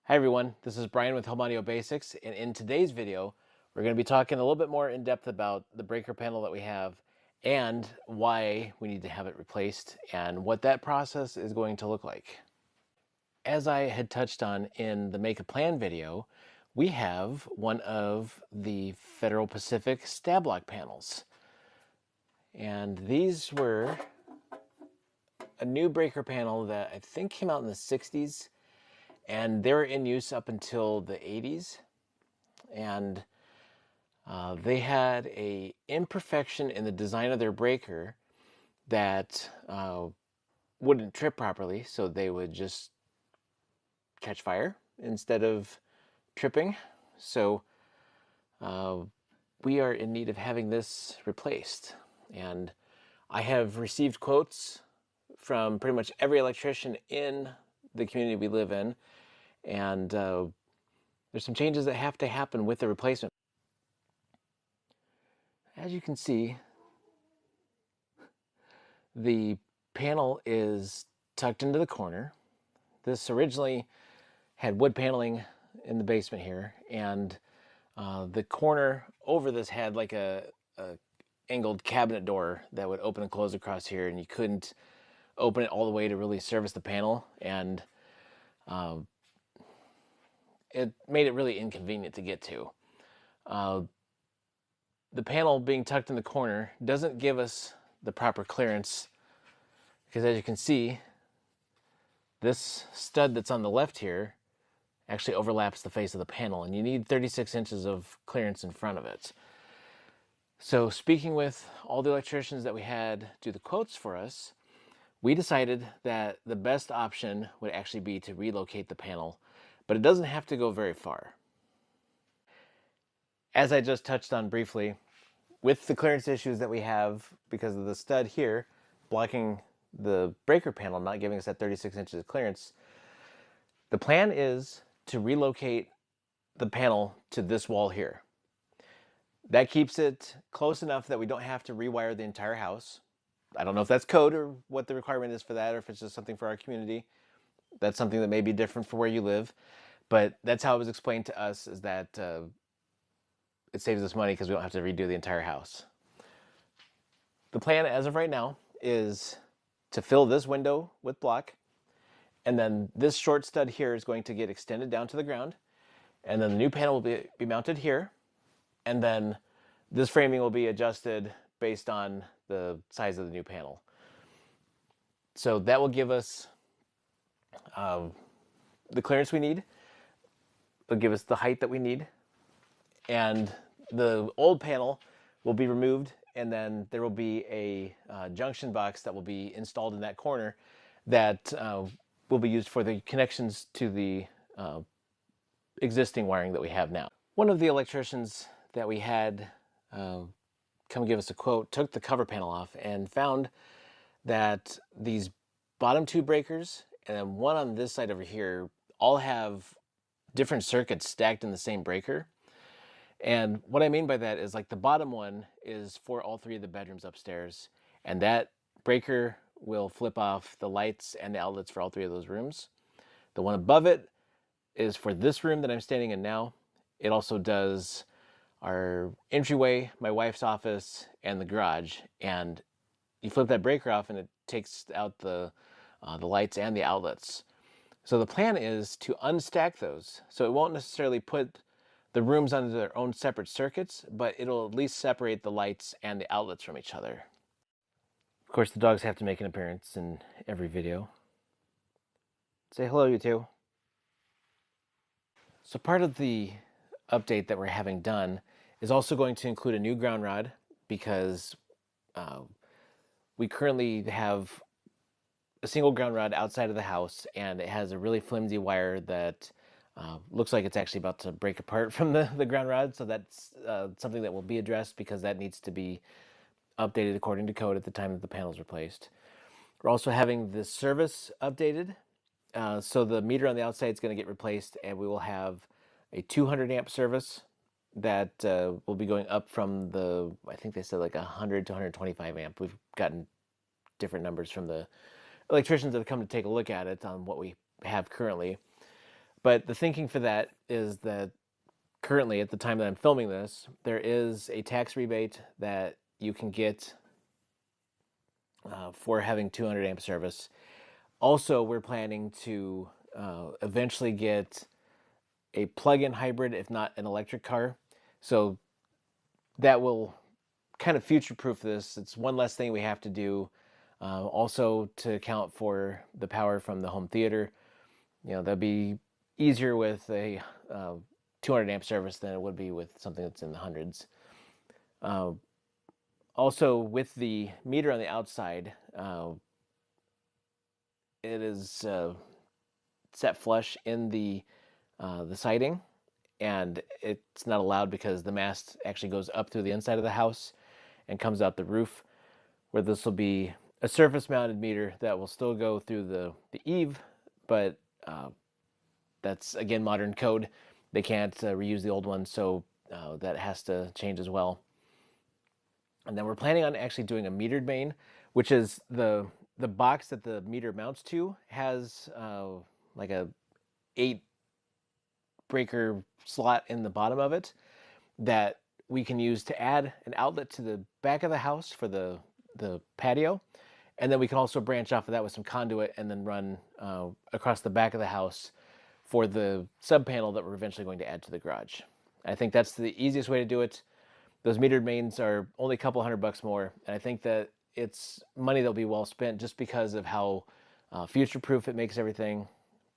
Hi everyone, this is Brian with Home Audio Basics, and in today's video, we're going to be talking a little bit more in depth about the breaker panel that we have and why we need to have it replaced and what that process is going to look like. As I had touched on in the Make a Plan video, we have one of the Federal Pacific Stab-Lok panels. And these were a new breaker panel that I think came out in the 60s. And they were in use up until the 80s. And they had a imperfection in the design of their breaker that wouldn't trip properly, so they would just catch fire instead of tripping. So we are in need of having this replaced. And I have received quotes from pretty much every electrician in the community we live in. And there's some changes that have to happen with the replacement. As you can see, the panel is tucked into the corner. This originally had wood paneling in the basement here, and the corner over this had like a angled cabinet door that would open and close across here, and you couldn't open it all the way to really service the panel, and it made it really inconvenient to get to. The panel being tucked in the corner doesn't give us the proper clearance, because as you can see, this stud that's on the left here actually overlaps the face of the panel, and you need 36 inches of clearance in front of it. So speaking with all the electricians that we had do the quotes for us, we decided that the best option would actually be to relocate the panel, but it doesn't have to go very far. As I just touched on briefly, with the clearance issues that we have because of the stud here blocking the breaker panel, not giving us that 36 inches of clearance, the plan is to relocate the panel to this wall here. That keeps it close enough that we don't have to rewire the entire house. I don't know if that's code or what the requirement is for that, or if it's just something for our community. That's something that may be different for where you live, but that's how it was explained to us, is that it saves us money because we don't have to redo the entire house. The plan as of right now is to fill this window with block, and then this short stud here is going to get extended down to the ground, and then the new panel will be mounted here, and then this framing will be adjusted based on the size of the new panel. So that will give us the clearance we need. It'll give us the height that we need, and the old panel will be removed, and then there will be a junction box that will be installed in that corner that will be used for the connections to the existing wiring that we have now. One of the electricians that we had come give us a quote took the cover panel off and found that these bottom two breakers and then one on this side over here all have different circuits stacked in the same breaker. And what I mean by that is, like, the bottom one is for all three of the bedrooms upstairs, and that breaker will flip off the lights and the outlets for all three of those rooms. The one above it is for this room that I'm standing in now. It also does our entryway, my wife's office, and the garage. And you flip that breaker off and it takes out the lights and the outlets. So the plan is to unstack those. So it won't necessarily put the rooms under their own separate circuits, but it'll at least separate the lights and the outlets from each other. Of course, the dogs have to make an appearance in every video. Say hello, you two. So part of the update that we're having done is also going to include a new ground rod, because we currently have a single ground rod outside of the house, and it has a really flimsy wire that looks like it's actually about to break apart from the ground rod. So that's something that will be addressed, because that needs to be updated according to code at the time that the panel is replaced. We're also having the service updated. So the meter on the outside is going to get replaced, and we will have a 200 amp service that will be going up from the, I think they said like 100 to 125 amp. We've gotten different numbers from the electricians that have come to take a look at it on what we have currently. But the thinking for that is that currently, at the time that I'm filming this, there is a tax rebate that you can get for having 200 amp service. Also, we're planning to eventually get a plug-in hybrid, if not an electric car. So that will kind of future-proof this. It's one less thing we have to do. Also, to account for the power from the home theater, that'd be easier with a 200 amp service than it would be with something that's in the hundreds. Also, with the meter on the outside, it is set flush in the siding, and it's not allowed because the mast actually goes up through the inside of the house and comes out the roof, where this will be a surface mounted meter that will still go through the eave, but that's, again, modern code. They can't reuse the old one, so that has to change as well. And then we're planning on actually doing a metered main, which is the box that the meter mounts to has like a 8 breaker slot in the bottom of it that we can use to add an outlet to the back of the house for the patio. And then we can also branch off of that with some conduit and then run across the back of the house for the sub panel that we're eventually going to add to the garage. I think that's the easiest way to do it. Those metered mains are only a couple $100 more, and I think that it's money that'll be well spent just because of how future-proof it makes everything.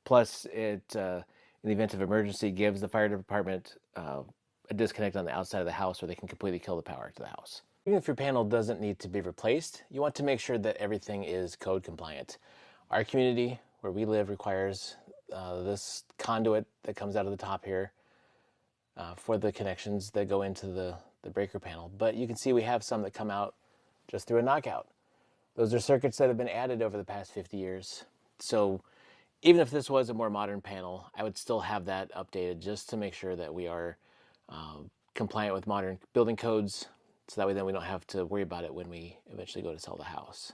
Plus, it, in the event of emergency, gives the fire department a disconnect on the outside of the house where they can completely kill the power to the house. Even if your panel doesn't need to be replaced, you want to make sure that everything is code compliant. Our community, where we live, requires this conduit that comes out of the top here for the connections that go into the breaker panel. But you can see we have some that come out just through a knockout. Those are circuits that have been added over the past 50 years. So even if this was a more modern panel, I would still have that updated just to make sure that we are compliant with modern building codes, so that way then we don't have to worry about it when we eventually go to sell the house.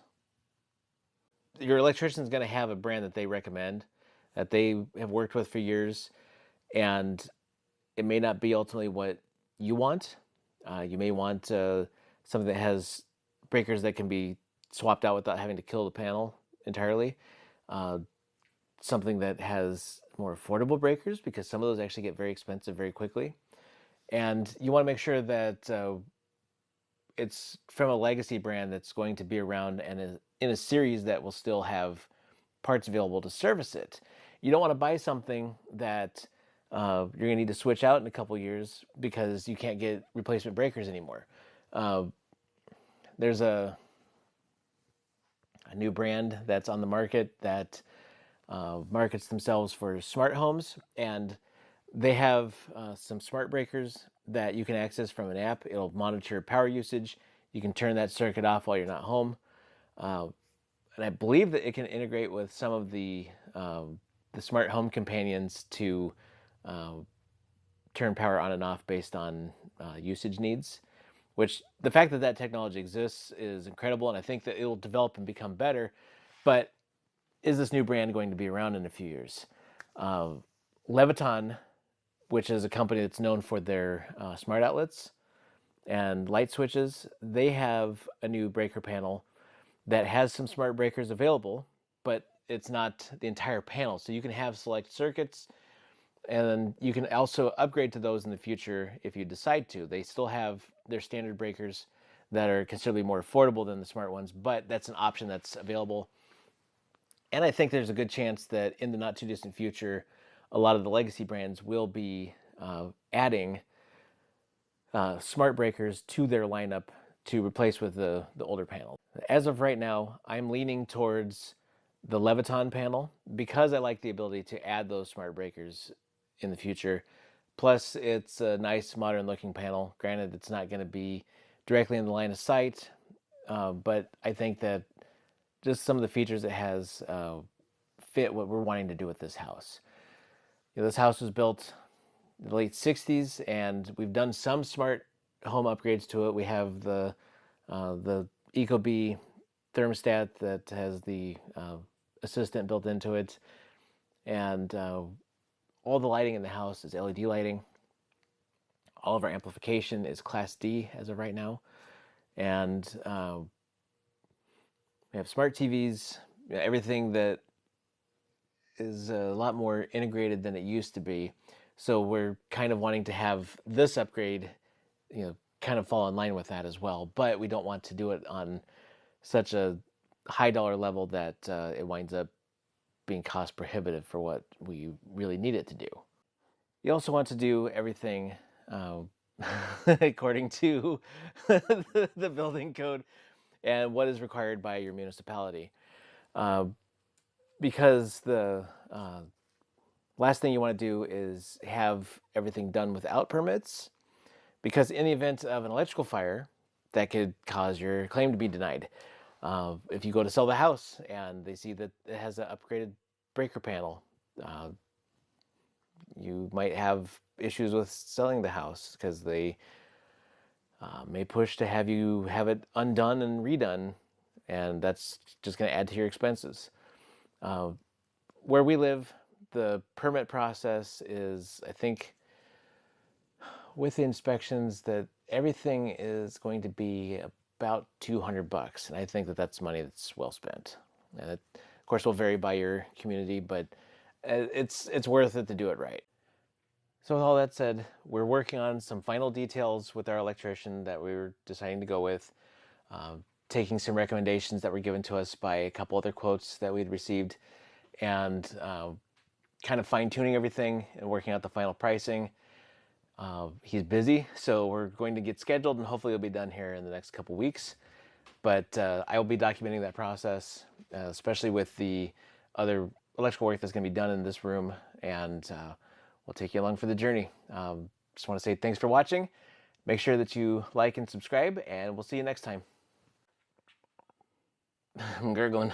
Your electrician is going to have a brand that they recommend, that they have worked with for years, and it may not be ultimately what you want. You may want something that has breakers that can be swapped out without having to kill the panel entirely. Something that has more affordable breakers, because some of those actually get very expensive very quickly. And you want to make sure that it's from a legacy brand that's going to be around and is in a series that will still have parts available to service it. You don't want to buy something that you're going to need to switch out in a couple years because you can't get replacement breakers anymore. There's a new brand that's on the market that markets themselves for smart homes, and they have some smart breakers that you can access from an app. It'll monitor power usage. You can turn that circuit off while you're not home. And I believe that it can integrate with some of the smart home companions to turn power on and off based on usage needs, which the fact that that technology exists is incredible, and I think that it will develop and become better. But is this new brand going to be around in a few years? Leviton, which is a company that's known for their smart outlets and light switches, they have a new breaker panel that has some smart breakers available, but it's not the entire panel. So you can have select circuits, and then you can also upgrade to those in the future if you decide to. They still have their standard breakers that are considerably more affordable than the smart ones, but that's an option that's available. And I think there's a good chance that in the not too distant future, a lot of the legacy brands will be adding smart breakers to their lineup to replace with the older panel. As of right now, I'm leaning towards the Leviton panel because I like the ability to add those smart breakers in the future. Plus, it's a nice modern looking panel. Granted, it's not going to be directly in the line of sight, but I think that just some of the features it has fit what we're wanting to do with this house. This house was built in the late 60s, and we've done some smart home upgrades to it. We have the Ecobee thermostat that has the assistant built into it, and all the lighting in the house is LED lighting. All of our amplification is Class D as of right now. And we have smart TVs, everything that is a lot more integrated than it used to be. So we're kind of wanting to have this upgrade, kind of fall in line with that as well. But we don't want to do it on such a high dollar level that it winds up being cost prohibitive for what we really need it to do. You also want to do everything according to the building code and what is required by your municipality. Because the last thing you want to do is have everything done without permits, because in the event of an electrical fire, that could cause your claim to be denied. If you go to sell the house and they see that it has an upgraded breaker panel, you might have issues with selling the house because they may push to have you have it undone and redone, and that's just going to add to your expenses. Where we live, the permit process is, I think, with the inspections, that everything is going to be about $200, and I think that that's money that's well spent. And it, of course, will vary by your community, but it's worth it to do it right. So with all that said, we're working on some final details with our electrician that we were deciding to go with, taking some recommendations that were given to us by a couple other quotes that we'd received, and kind of fine-tuning everything and working out the final pricing. He's busy, so we're going to get scheduled, and hopefully it'll be done here in the next couple weeks. But I will be documenting that process, especially with the other electrical work that's going to be done in this room, and we'll take you along for the journey. Just want to say thanks for watching. Make sure that you like and subscribe, and we'll see you next time. I'm gurgling.